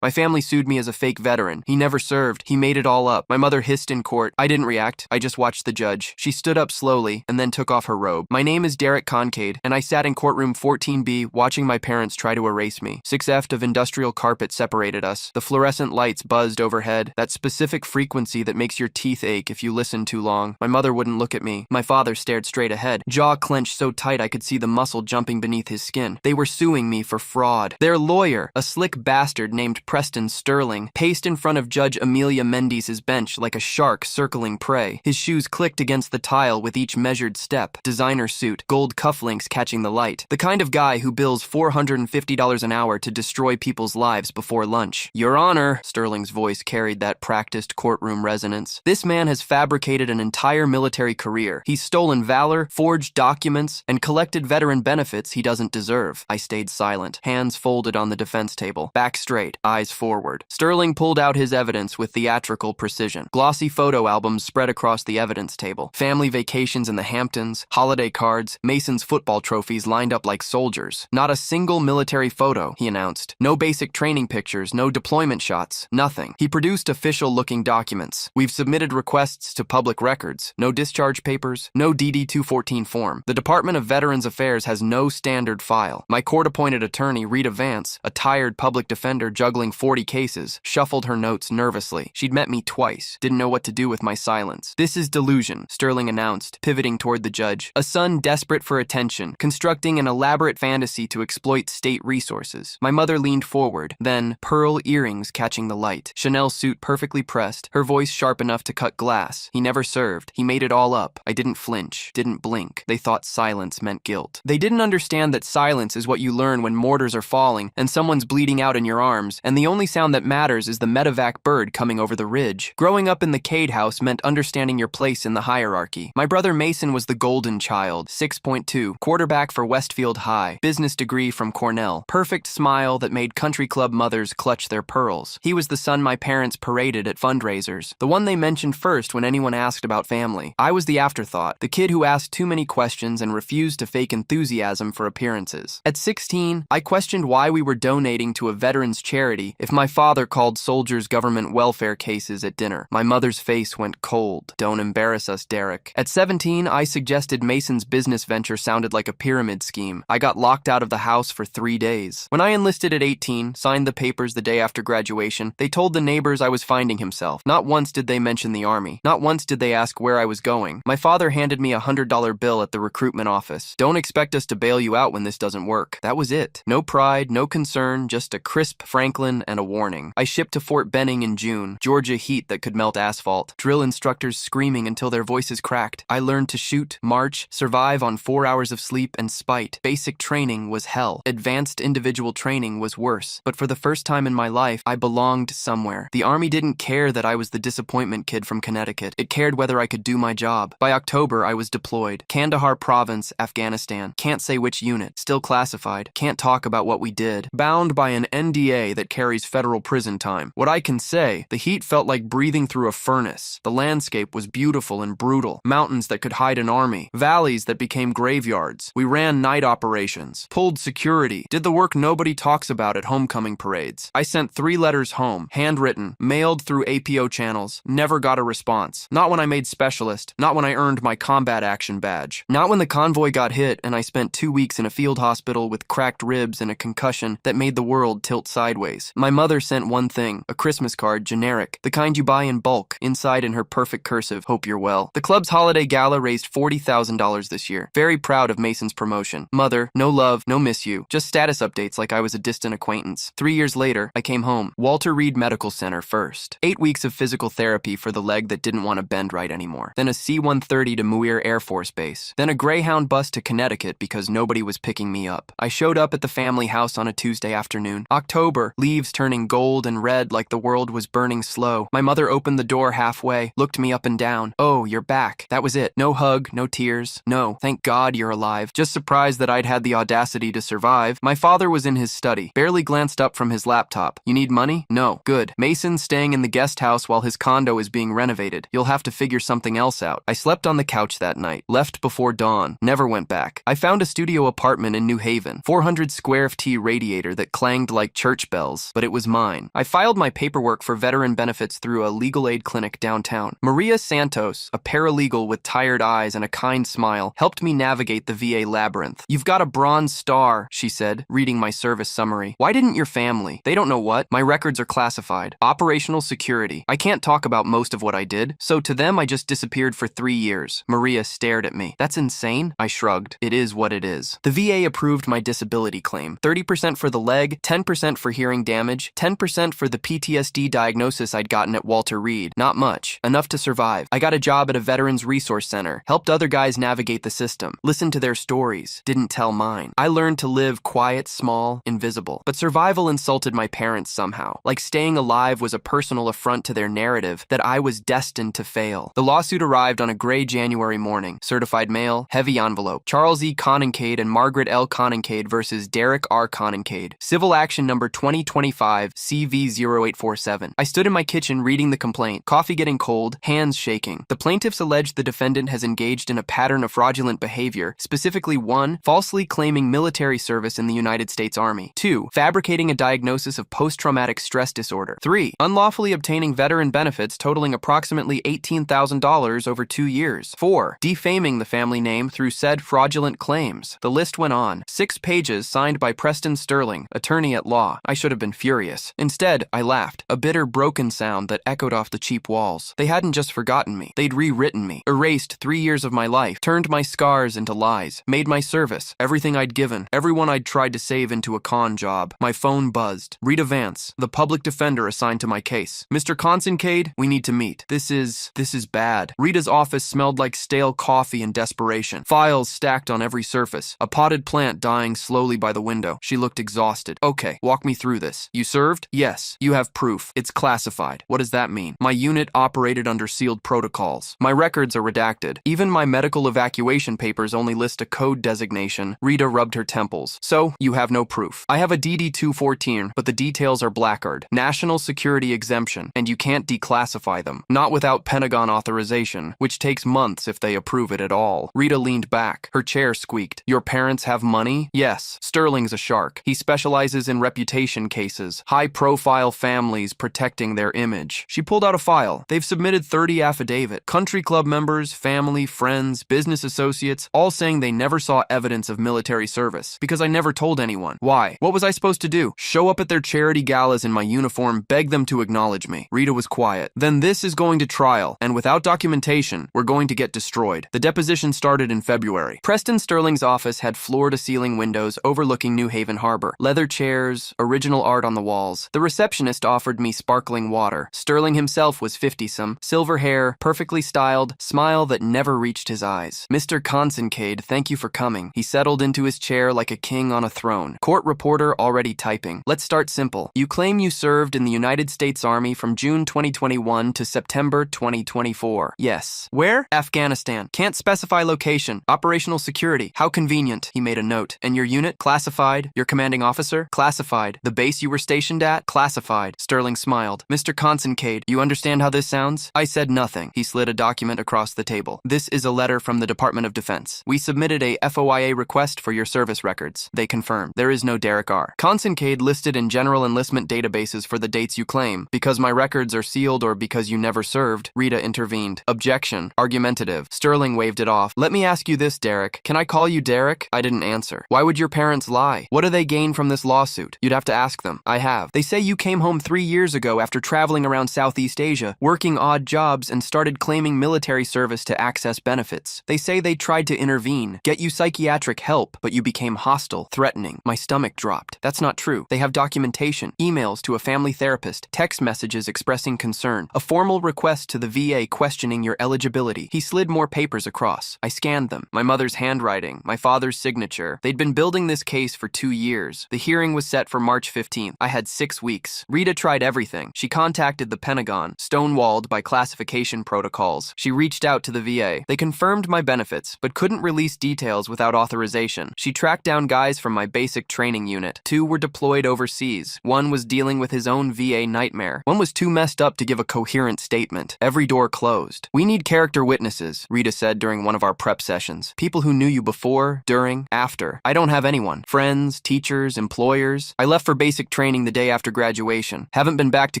My family sued me as a fake veteran. He never served. He made it all up. My mother hissed in court. I didn't react. I just watched the judge. She stood up slowly and then took off her robe. My name is Derek Concade, and I sat in courtroom 14B watching my parents try to erase me. 6F of industrial carpet separated us. The fluorescent lights buzzed overhead, that specific frequency that makes your teeth ache if you listen too long. My mother wouldn't look at me. My father stared straight ahead, jaw clenched so tight I could see the muscle jumping beneath his skin. They were suing me for fraud. Their lawyer, a slick bastard named Preston Sterling, paced in front of Judge Amelia Mendez's bench like a shark circling prey. His shoes clicked against the tile with each measured step. Designer suit, gold cufflinks catching the light. The kind of guy who bills $450 an hour to destroy people's lives before lunch. Your Honor, Sterling's voice carried that practiced courtroom resonance. This man has fabricated an entire military career. He's stolen valor, forged documents, and collected veteran benefits he doesn't deserve. I stayed silent, hands folded on the defense table, back straight, eyes forward. Sterling pulled out his evidence with theatrical precision. Glossy photo albums spread across the evidence table. Family vacations in the Hamptons, holiday cards, Mason's football trophies lined up like soldiers. Not a single military photo, he announced. No basic training pictures, no deployment shots, nothing. He produced official-looking documents. We've submitted requests to public records. No discharge papers, no DD-214 form. The Department of Veterans Affairs has no standard file. My court-appointed attorney, Rita Vance, a tired public defender juggling 40 cases, shuffled her notes nervously. She'd met me twice, didn't know what to do with my silence. This is delusion, Sterling announced, pivoting toward the judge. A son desperate for attention, constructing an elaborate fantasy to exploit state resources. My mother leaned forward, then pearl earrings catching the light. Chanel suit perfectly pressed, her voice sharp enough to cut glass. He never served. He made it all up. I didn't flinch, didn't blink. They thought silence meant guilt. They didn't understand that silence is what you learn when mortars are falling and someone's bleeding out in your arms, and the only sound that matters is the medevac bird coming over the ridge. Growing up in the Cade house meant understanding your place in the hierarchy. My brother Mason was the golden child, 6.2, quarterback for Westfield High, business degree from Cornell, perfect smile that made country club mothers clutch their pearls. He was the son my parents paraded at fundraisers, the one they mentioned first when anyone asked about family. I was the afterthought, the kid who asked too many questions and refused to fake enthusiasm for appearances. At 16, I questioned why we were donating to a veterans charity if my father called soldiers' government welfare cases at dinner. My mother's face went cold. Don't embarrass us, Derek. At 17, I suggested Mason's business venture sounded like a pyramid scheme. I got locked out of the house for 3 days. When I enlisted at 18, signed the papers the day after graduation, they told the neighbors I was finding himself. Not once did they mention the army. Not once did they ask where I was going. My father handed me a $100 bill at the recruitment office. Don't expect us to bail you out when this doesn't work. That was it. No pride, no concern, just a crisp Franklin and a warning. I shipped to Fort Benning in June, Georgia heat that could melt asphalt, drill instructors screaming until their voices cracked. I learned to shoot, march, survive on 4 hours of sleep and spite. Basic training was hell. Advanced individual training was worse. But for the first time in my life, I belonged somewhere. The Army didn't care that I was the disappointment kid from Connecticut. It cared whether I could do my job. By October, I was deployed. Kandahar Province, Afghanistan. Can't say which unit. Still classified. Can't talk about what we did. Bound by an NDA that carries federal prison time. What I can say, the heat felt like breathing through a furnace. The landscape was beautiful and brutal. Mountains that could hide an army. Valleys that became graveyards. We ran night operations. Pulled security. Did the work nobody talks about at homecoming parades. I sent 3 letters home. Handwritten. Mailed through APO channels. Never got a response. Not when I made specialist. Not when I earned my combat action badge. Not when the convoy got hit and I spent 2 weeks in a field hospital with cracked ribs and a concussion that made the world tilt sideways. My mother sent one thing, a Christmas card, generic, the kind you buy in bulk, inside in her perfect cursive, hope you're well. The club's holiday gala raised $40,000 this year. Very proud of Mason's promotion. Mother, no love, no miss you. Just status updates like I was a distant acquaintance. 3 years later, I came home. Walter Reed Medical Center first. 8 weeks of physical therapy for the leg that didn't want to bend right anymore. Then a C-130 to Muir Air Force Base. Then a Greyhound bus to Connecticut because nobody was picking me up. I showed up at the family house on a Tuesday afternoon. October, leaves turning gold and red like the world was burning slow. My mother opened the door halfway, looked me up and down. Oh, you're back. That was it. No hug, no tears. No, thank God you're alive. Just surprised that I'd had the audacity to survive. My father was in his study, barely glanced up from his laptop. You need money? No. Good. Mason's staying in the guest house while his condo is being renovated. You'll have to figure something else out. I slept on the couch that night, left before dawn, never went back. I found a studio apartment in New Haven, 400 square ft radiator that clanged like church bells. else, but it was mine. I filed my paperwork for veteran benefits through a legal aid clinic downtown. Maria Santos, a paralegal with tired eyes and a kind smile, helped me navigate the VA labyrinth. "You've got a Bronze Star," she said, reading my service summary. "Why didn't your family?" "They don't know what. My records are classified. Operational security. I can't talk about most of what I did, so to them I just disappeared for 3 years. Maria stared at me. "That's insane." I shrugged. "It is what it is." The VA approved my disability claim. 30% for the leg, 10% for hearing damage, 10% for the PTSD diagnosis I'd gotten at Walter Reed. Not much. Enough to survive. I got a job at a Veterans Resource Center. Helped other guys navigate the system. Listened to their stories. Didn't tell mine. I learned to live quiet, small, invisible. But survival insulted my parents somehow. Like staying alive was a personal affront to their narrative that I was destined to fail. The lawsuit arrived on a gray January morning. Certified mail, heavy envelope. Charles E. Conincade and Margaret L. Conincade versus Derek R. Conincade. Civil action number 2025 CV0847. I stood in my kitchen reading the complaint, coffee getting cold, hands shaking. The plaintiffs allege the defendant has engaged in a pattern of fraudulent behavior, specifically 1. Falsely claiming military service in the United States Army. 2. Fabricating a diagnosis of post-traumatic stress disorder. 3. Unlawfully obtaining veteran benefits totaling approximately $18,000 over 2 years. 4. Defaming the family name through said fraudulent claims. The list went on. 6 pages signed by Preston Sterling, attorney at law. I should have been furious. Instead, I laughed, a bitter, broken sound that echoed off the cheap walls. They hadn't just forgotten me. They'd rewritten me, erased 3 years of my life, turned my scars into lies, made my service, everything I'd given, everyone I'd tried to save into a con job. My phone buzzed. Rita Vance, the public defender assigned to my case. "Mr. Conincade, we need to meet. This is bad." Rita's office smelled like stale coffee and desperation. Files stacked on every surface. A potted plant dying slowly by the window. She looked exhausted. "Okay, walk me through this. You served?" "Yes." "You have proof. It's classified." "What does that mean?" "My unit operated under sealed protocols. My records are redacted. Even my medical evacuation papers only list a code designation." Rita rubbed her temples. "So, you have no proof." "I have a DD-214, but the details are blackguard. National security exemption, and you can't declassify them. Not without Pentagon authorization, which takes months if they approve it at all." Rita leaned back. Her chair squeaked. "Your parents have money?" "Yes. Sterling's a shark. He specializes in reputation cases. High-profile families protecting their image." She pulled out a file. "They've submitted 30 affidavit. Country club members, family, friends, business associates, all saying they never saw evidence of military service. Because I never told anyone. Why? What was I supposed to do? Show up at their charity galas in my uniform, beg them to acknowledge me?" Rita was quiet. "Then this is going to trial, and without documentation, we're going to get destroyed." The deposition started in February. Preston Sterling's office had floor-to-ceiling windows overlooking New Haven Harbor. Leather chairs, original art on the walls. The receptionist offered me sparkling water. Sterling himself was 50-some, silver hair, perfectly styled, smile that never reached his eyes. "Mr. Conincade, thank you for coming." He settled into his chair like a king on a throne. Court reporter already typing. "Let's start simple. You claim you served in the United States Army from June 2021 to September 2024. "Yes." "Where?" "Afghanistan." "Can't specify location." "Operational security." "How convenient." He made a note. "And your unit?" "Classified." "Your commanding officer?" "Classified." "The base you were stationed at?" "Classified." Sterling smiled. "Mr. Conincade, you understand how this sounds?" I said nothing. He slid a document across the table. "This is a letter from the Department of Defense. We submitted a FOIA request for your service records. They confirm. There is no Derek R. Conincade listed in general enlistment databases for the dates you claim. Because my records are sealed or because you never served." Rita intervened. "Objection. Argumentative." Sterling waved it off. "Let me ask you this, Derek. Can I call you Derek?" I didn't answer. "Why would your parents lie? What do they gain from this lawsuit?" "You'd have to ask them." "I have. They say you came home 3 years ago after traveling around Southeast Asia, working odd jobs, and started claiming military service to access benefits. They say they tried to intervene, get you psychiatric help, but you became hostile, threatening." My stomach dropped. "That's not true. They have documentation, emails to a family therapist, text messages expressing concern, a formal request to the VA questioning your eligibility." He slid more papers across. I scanned them. My mother's handwriting, my father's signature. They'd been building this case for 2 years. The hearing was set for March 15th. I had 6 weeks. Rita tried everything. She contacted the Pentagon, stonewalled by classification protocols. She reached out to the VA. They confirmed my benefits, but couldn't release details without authorization. She tracked down guys from my basic training unit. 2 were deployed overseas. 1 was dealing with his own VA nightmare. 1 was too messed up to give a coherent statement. Every door closed. "We need character witnesses," Rita said during one of our prep sessions. "People who knew you before, during, after. I don't have anyone. Friends, teachers, employers. I left for basic training training the day after graduation. Haven't been back to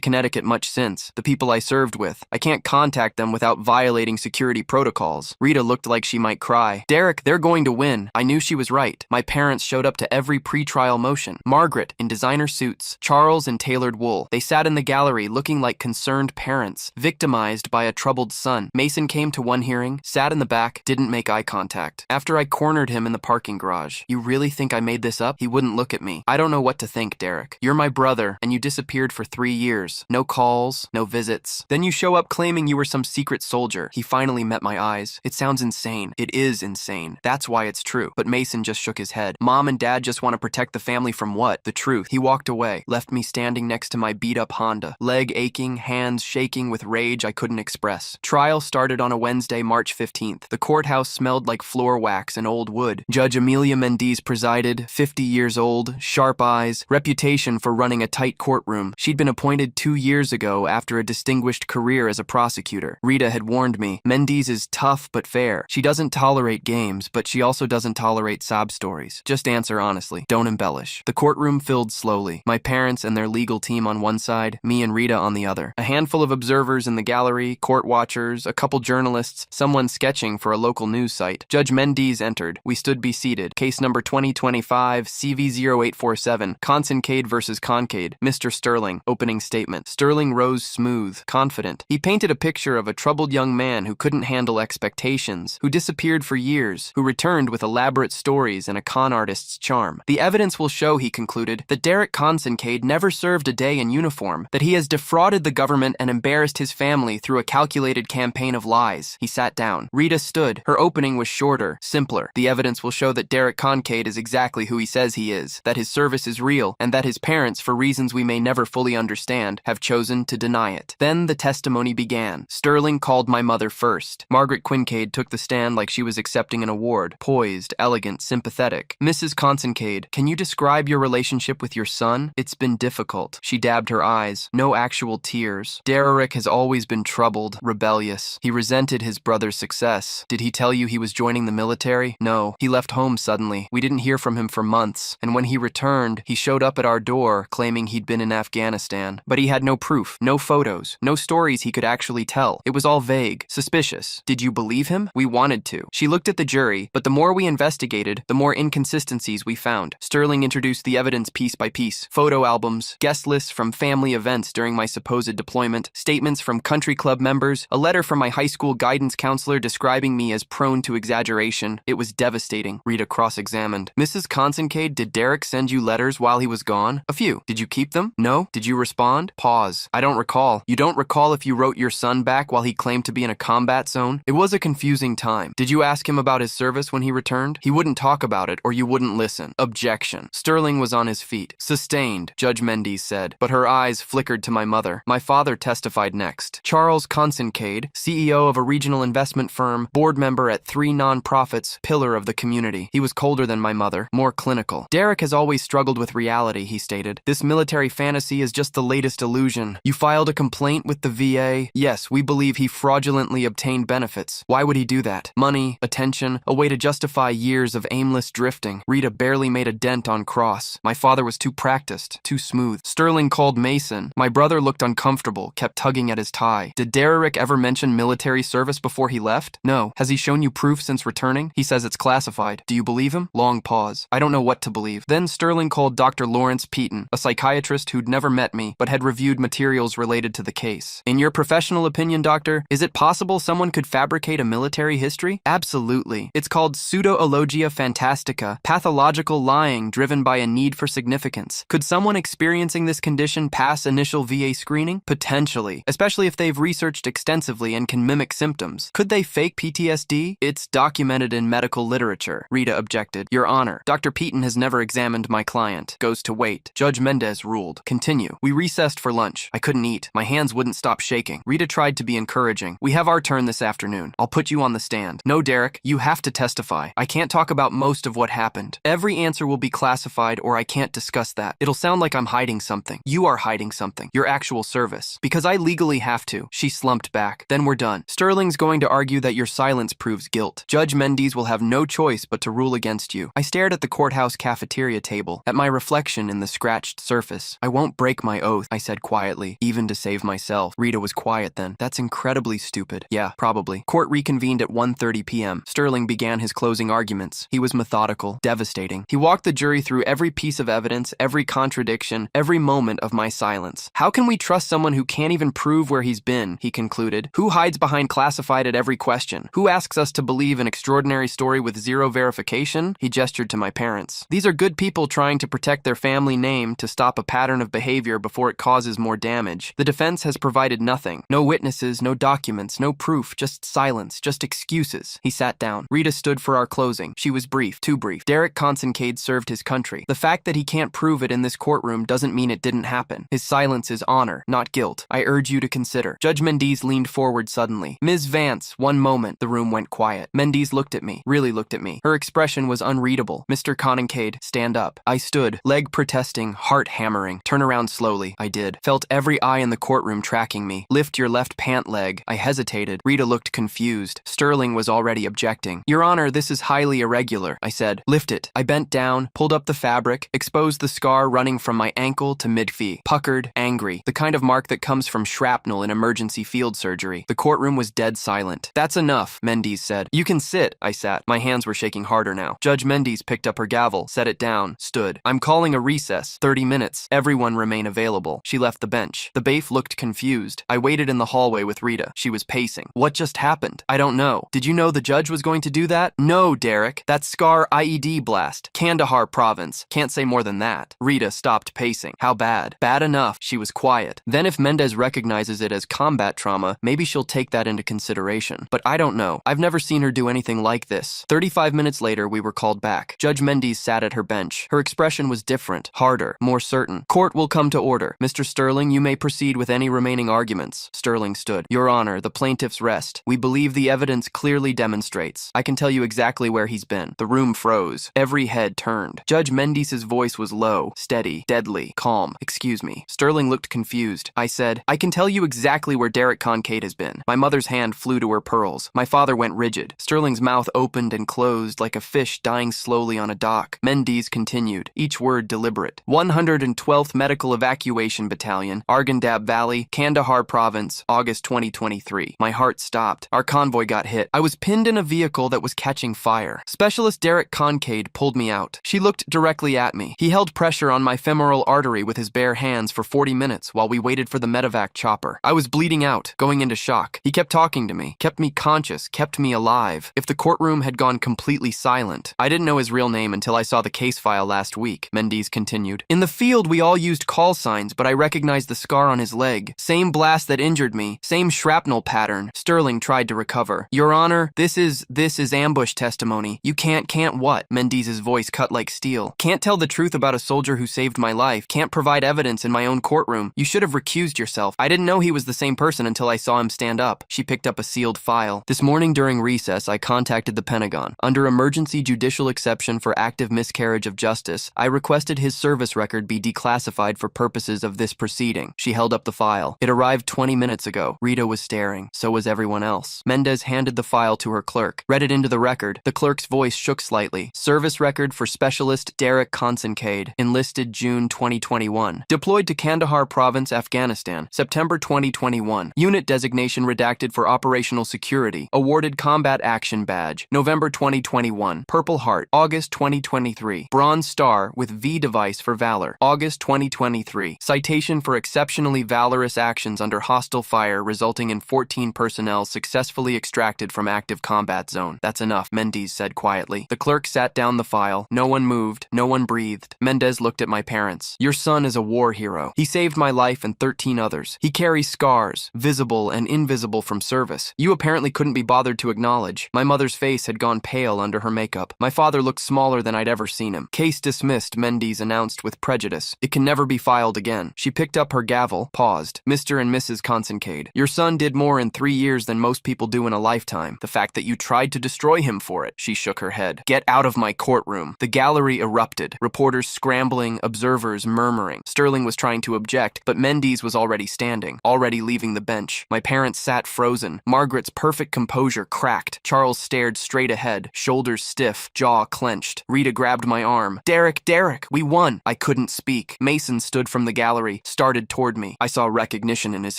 Connecticut much since. The people I served with. I can't contact them without violating security protocols. Rita looked like she might cry. Derek, they're going to win. I knew she was right. My parents showed up to every pre-trial motion. Margaret in designer suits, Charles in tailored wool. They sat in the gallery looking like concerned parents, victimized by a troubled son. Mason came to one hearing, sat in the back, didn't make eye contact. After I cornered him in the parking garage. You really think I made this up? He wouldn't look at me. I don't know what to think, Derek. You're my brother, and you disappeared for 3 years. No calls, no visits. Then you show up claiming you were some secret soldier. He finally met my eyes. It sounds insane. It is insane. That's why it's true. But Mason just shook his head. Mom and Dad just want to protect the family from what? The truth. He walked away, left me standing next to my beat-up Honda, leg aching, hands shaking with rage I couldn't express. Trial started on a Wednesday, March 15th. The courthouse smelled like floor wax and old wood. Judge Amelia Mendes presided, 50 years old, sharp eyes, reputation for running a tight courtroom. She'd been appointed 2 years ago after a distinguished career as a prosecutor. Rita had warned me, Mendes is tough but fair. She doesn't tolerate games, but she also doesn't tolerate sob stories. Just answer honestly. Don't embellish. The courtroom filled slowly. My parents and their legal team on one side, me and Rita on the other. A handful of observers in the gallery, court watchers, a couple journalists, someone sketching for a local news site. Judge Mendes entered. We stood seated. Case number 2025 CV0847, Concade versus Concade. Mr. Sterling. Opening statement. Sterling rose smooth, confident. He painted a picture of a troubled young man who couldn't handle expectations, who disappeared for years, who returned with elaborate stories and a con artist's charm. The evidence will show, he concluded, that Derek Concade never served a day in uniform, that he has defrauded the government and embarrassed his family through a calculated campaign of lies. He sat down. Rita stood. Her opening was shorter, simpler. The evidence will show that Derek Concade is exactly who he says he is, that his service is real, and that his parents, for reasons we may never fully understand, have chosen to deny it. Then the testimony began. Sterling called my mother first. Margaret Quincade took the stand like she was accepting an award, poised, elegant, sympathetic. Mrs. Concade, can you describe your relationship with your son? It's been difficult. She dabbed her eyes. No actual tears. Derek has always been troubled, rebellious. He resented his brother's success. Did he tell you he was joining the military? No. He left home suddenly. We didn't hear from him for months, and when he returned, he showed up at our door claiming he'd been in Afghanistan. But he had no proof, no photos, no stories he could actually tell. It was all vague, suspicious. Did you believe him? We wanted to. She looked at the jury, but the more we investigated, the more inconsistencies we found. Sterling introduced the evidence piece by piece. Photo albums, guest lists from family events during my supposed deployment, statements from country club members, a letter from my high school guidance counselor describing me as prone to exaggeration. It was devastating. Rita cross-examined. Mrs. Concade, did Derek send you letters while he was gone? A few. Did you keep them? No. Did you respond? Pause. I don't recall. You don't recall if you wrote your son back while he claimed to be in a combat zone? It was a confusing time. Did you ask him about his service when he returned? He wouldn't talk about it, or you wouldn't listen. Objection. Sterling was on his feet. Sustained, Judge Mendes said, but her eyes flickered to my mother. My father testified next. Charles Concade, CEO of a regional investment firm, board member at 3 nonprofits, pillar of the community. He was colder than my mother, more clinical. Derek has always struggled with reality, he stated. This military fantasy is just the latest illusion. You filed a complaint with the VA? Yes, we believe he fraudulently obtained benefits. Why would he do that? Money, attention, a way to justify years of aimless drifting. Rita barely made a dent on Cross. My father was too practiced, too smooth. Sterling called Mason. My brother looked uncomfortable, kept tugging at his tie. Did Derek ever mention military service before he left? No. Has he shown you proof since returning? He says it's classified. Do you believe him? Long pause. I don't know what to believe. Then Sterling called Dr. Lawrence Peaton, a psychiatrist who'd never met me, but had reviewed materials related to the case. In your professional opinion, doctor, is it possible someone could fabricate a military history? Absolutely. It's called pseudo-alogia fantastica, pathological lying driven by a need for significance. Could someone experiencing this condition pass initial VA screening? Potentially, especially if they've researched extensively and can mimic symptoms. Could they fake PTSD? It's documented in medical literature. Rita objected. Your Honor, Dr. Peaton has never examined my client. Goes to wait. Judge Mendes ruled. Continue. We recessed for lunch. I couldn't eat. My hands wouldn't stop shaking. Rita tried to be encouraging. We have our turn this afternoon. I'll put you on the stand. No, Derek, you have to testify. I can't talk about most of what happened. Every answer will be classified or I can't discuss that. It'll sound like I'm hiding something. You are hiding something. Your actual service. Because I legally have to. She slumped back. Then we're done. Sterling's going to argue that your silence proves guilt. Judge Mendes will have no choice but to rule against you. I stared at the courthouse cafeteria table, at my reflection in the scratch scratched surface. I won't break my oath, I said quietly, even to save myself. Rita was quiet then. That's incredibly stupid. Yeah, probably. Court reconvened at 1:30 p.m. Sterling began his closing arguments. He was methodical, devastating. He walked the jury through every piece of evidence, every contradiction, every moment of my silence. How can we trust someone who can't even prove where he's been, he concluded. Who hides behind classified at every question? Who asks us to believe an extraordinary story with zero verification? He gestured to my parents. These are good people trying to protect their family name, to stop a pattern of behavior before it causes more damage. The defense has provided nothing. No witnesses, no documents, no proof, just silence, just excuses. He sat down. Rita stood for our closing. She was brief, too brief. Derek Consincade served his country. The fact that he can't prove it in this courtroom doesn't mean it didn't happen. His silence is honor, not guilt. I urge you to consider. Judge Mendes leaned forward suddenly. Ms. Vance, one moment. The room went quiet. Mendes looked at me, really looked at me. Her expression was unreadable. Mr. Consincade, stand up. I stood, leg protesting, heart hammering. Turn around slowly. I did. Felt every eye in the courtroom tracking me. Lift your left pant leg. I hesitated. Rita looked confused. Sterling was already objecting. Your Honor, this is highly irregular, I said. Lift it. I bent down, pulled up the fabric, exposed the scar running from my ankle to mid-fee. Puckered, angry. The kind of mark that comes from shrapnel in emergency field surgery. The courtroom was dead silent. That's enough, Mendes said. You can sit. I sat. My hands were shaking harder now. Judge Mendes picked up her gavel, set it down, stood. I'm calling a recess. 30 minutes. Everyone remain available. She left the bench. The bailiff looked confused. I waited in the hallway with Rita. She was pacing. What just happened? I don't know. Did you know the judge was going to do that? No, Derek. That's Scar IED blast. Kandahar province. Can't say more than that. Rita stopped pacing. How bad? Bad enough. She was quiet. Then if Mendes recognizes it as combat trauma, maybe she'll take that into consideration. But I don't know. I've never seen her do anything like this. 35 minutes later, we were called back. Judge Mendes sat at her bench. Her expression was different, harder, more certain. Court will come to order. Mr. Sterling, you may proceed with any remaining arguments. Sterling stood. Your Honor, the plaintiff's rest. We believe the evidence clearly demonstrates. I can tell you exactly where he's been. The room froze. Every head turned. Judge Mendes's voice was low, steady, deadly, calm. Excuse me. Sterling looked confused. I said, I can tell you exactly where Derek Consincade has been. My mother's hand flew to her pearls. My father went rigid. Sterling's mouth opened and closed like a fish dying slowly on a dock. Mendes continued, each word deliberate. 112th Medical Evacuation Battalion, Arghandab Valley, Kandahar Province, August 2023. My heart stopped. Our convoy got hit. I was pinned in a vehicle that was catching fire. Specialist Derek Consincade pulled me out. She looked directly at me. He held pressure on my femoral artery with his bare hands for 40 minutes while we waited for the medevac chopper. I was bleeding out, going into shock. He kept talking to me, kept me conscious, kept me alive. If the courtroom had gone completely silent. I didn't know his real name until I saw the case file last week, Mendes continued. In the field, we all used call signs, but I recognized the scar on his leg. Same blast that injured me, same shrapnel pattern. Sterling tried to recover. Your Honor, this is ambush testimony. You can't what? Mendes's voice cut like steel. Can't tell the truth about a soldier who saved my life. Can't provide evidence in my own courtroom. You should have recused yourself. I didn't know he was the same person until I saw him stand up. She picked up a sealed file. This morning during recess, I contacted the Pentagon. Under emergency judicial exception for active miscarriage of justice, I requested his service record be declassified for purposes of this proceeding. She held up the file. It arrived 20 minutes ago. Rita was staring. So was everyone else. Mendes handed the file to her clerk. Read it into the record. The clerk's voice shook slightly. Service record for Specialist Derek Consincade, enlisted June 2021. Deployed to Kandahar Province, Afghanistan, September 2021. Unit designation redacted for operational security. Awarded Combat Action Badge, November 2021. Purple Heart, August 2023. Bronze Star with V device for valor, August 2023. Citation for exceptionally valorous actions under hostile fire resulting in 14 personnel successfully extracted from active combat zone. That's enough, Mendes said quietly. The clerk sat down the file. No one moved. No one breathed. Mendes looked at my parents. Your son is a war hero. He saved my life and 13 others. He carries scars, visible and invisible from service. You apparently couldn't be bothered to acknowledge. My mother's face had gone pale under her makeup. My father looked smaller than I'd ever seen him. Case dismissed, Mendes announced with prejudice. It can never be filed again. She picked up her gavel, paused. Mr. and Mrs. Consincade, your son did more in 3 years than most people do in a lifetime. The fact that you tried to destroy him for it. She shook her head. Get out of my courtroom. The gallery erupted. Reporters scrambling, observers murmuring. Sterling was trying to object, but Mendes was already standing, already leaving the bench. My parents sat frozen. Margaret's perfect composure cracked. Charles stared straight ahead, shoulders stiff, jaw clenched. Rita grabbed my arm. Derek, we won. I couldn't speak. Mason stood from the gallery, started toward me. I saw recognition in his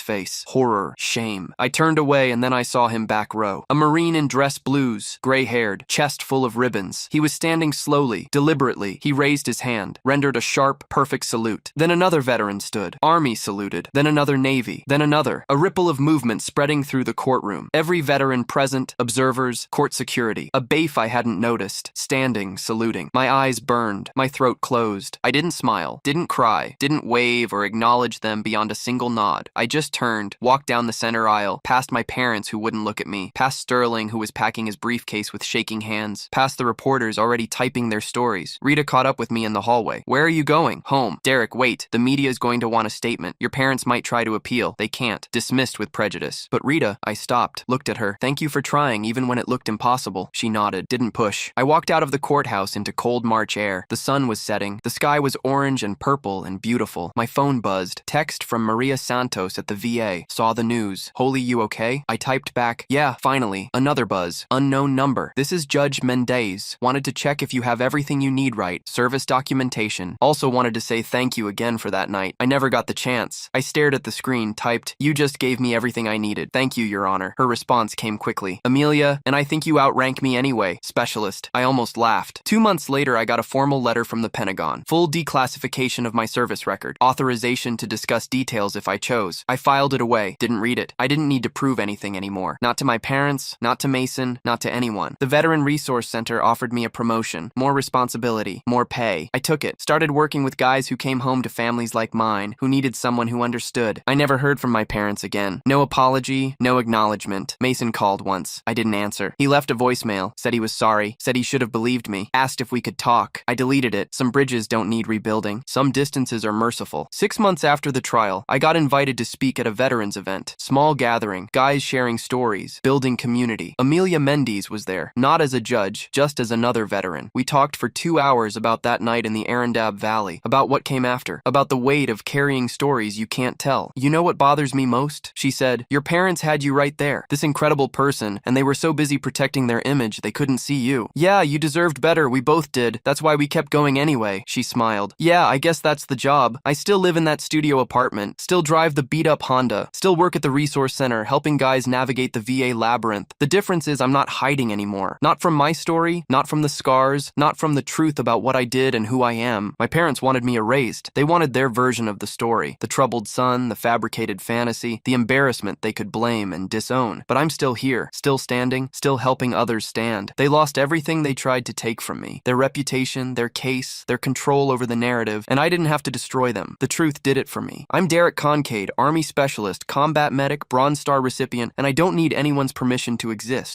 face. Horror, shame. I turned away and then I saw him back row. A Marine in dress blues, gray-haired, chest full of ribbons. He was standing slowly, deliberately. He raised his hand, rendered a sharp, perfect salute. Then another veteran stood. Army saluted. Then another Navy. Then another. A ripple of movement spreading through the courtroom. Every veteran present, observers, court security. A baif I hadn't noticed, standing, saluting. My eyes burned. My throat closed. I didn't smile, didn't cry, didn't wave or acknowledge them beyond a single nod. I just turned, walked down the center aisle, past my parents who wouldn't look at me, past Sterling who was packing his briefcase with shaking hands, past the reporters already typing their stories. Rita caught up with me in the hallway. Where are you going? Home. Derek, wait. The media is going to want a statement. Your parents might try to appeal. They can't. Dismissed with prejudice. But Rita, I stopped, looked at her. Thank you for trying even when it looked impossible. She nodded, didn't push. I walked out of the courthouse into cold March air. The sun was setting. The sky was orange and purple and beautiful. My phone buzzed. Text from Maria Santos at the VA. Saw the news. Holy, you okay? I typed back, yeah, finally. Another buzz. Unknown number. This is Judge Mendez. Wanted to check if you have everything you need right. Service documentation. Also wanted to say thank you again for that night. I never got the chance. I stared at the screen, typed, you just gave me everything I needed. Thank you, Your Honor. Her response came quickly. Amelia, and I think you outrank me anyway. Specialist. I almost laughed. 2 months later, I got a formal letter from the Pentagon. Full declassification of my service record. Authorization to discuss details if I chose. I filed it away. Didn't read it. I didn't need to prove anything anymore. Not to my parents, not to Mason, not to anyone. The Veteran Resource Center offered me a promotion, more responsibility, more pay. I took it. Started working with guys who came home to families like mine, who needed someone who understood. I never heard from my parents again. No apology, no acknowledgement. Mason called once. I didn't answer. He left a voicemail, said he was sorry, said he should have believed me, asked if we could talk. I deleted it. Some bridges don't need rebuilding. Some distances are merciful. 6 months after the trial, I got invited to speak at a veterans event. Small gathering, guys sharing stories, building community. Amelia Mendez was there, not as a judge, just as another veteran. We talked for 2 hours about that night in the Arundel Valley, about what came after, about the weight of carrying stories you can't tell. You know what bothers me most? She said, your parents had you right there, this incredible person, and they were so busy protecting their image they couldn't see you. Yeah, you deserved better, we both did. That's why we kept going anyway. She smiled. Yeah, I guess that's the job. I still live in that studio apartment, still drive the beat-up Honda, still work at the resource center, helping guys navigate the VA labyrinth. The difference is I'm not hiding anymore. Not from my story, not from the scars, not from the truth about what I did and who I am. My parents wanted me erased. They wanted their version of the story. The troubled son, the fabricated fantasy, the embarrassment they could blame and disown. But I'm still here, still standing, still helping others stand. They lost everything they tried to take from me. Their reputation, their case, their control over the narrative, and I didn't have to destroy them. The truth did it for me. I'm Derek Concade, Army Specialist, Combat Medic, Bronze Star recipient, and I don't need anyone's permission to exist.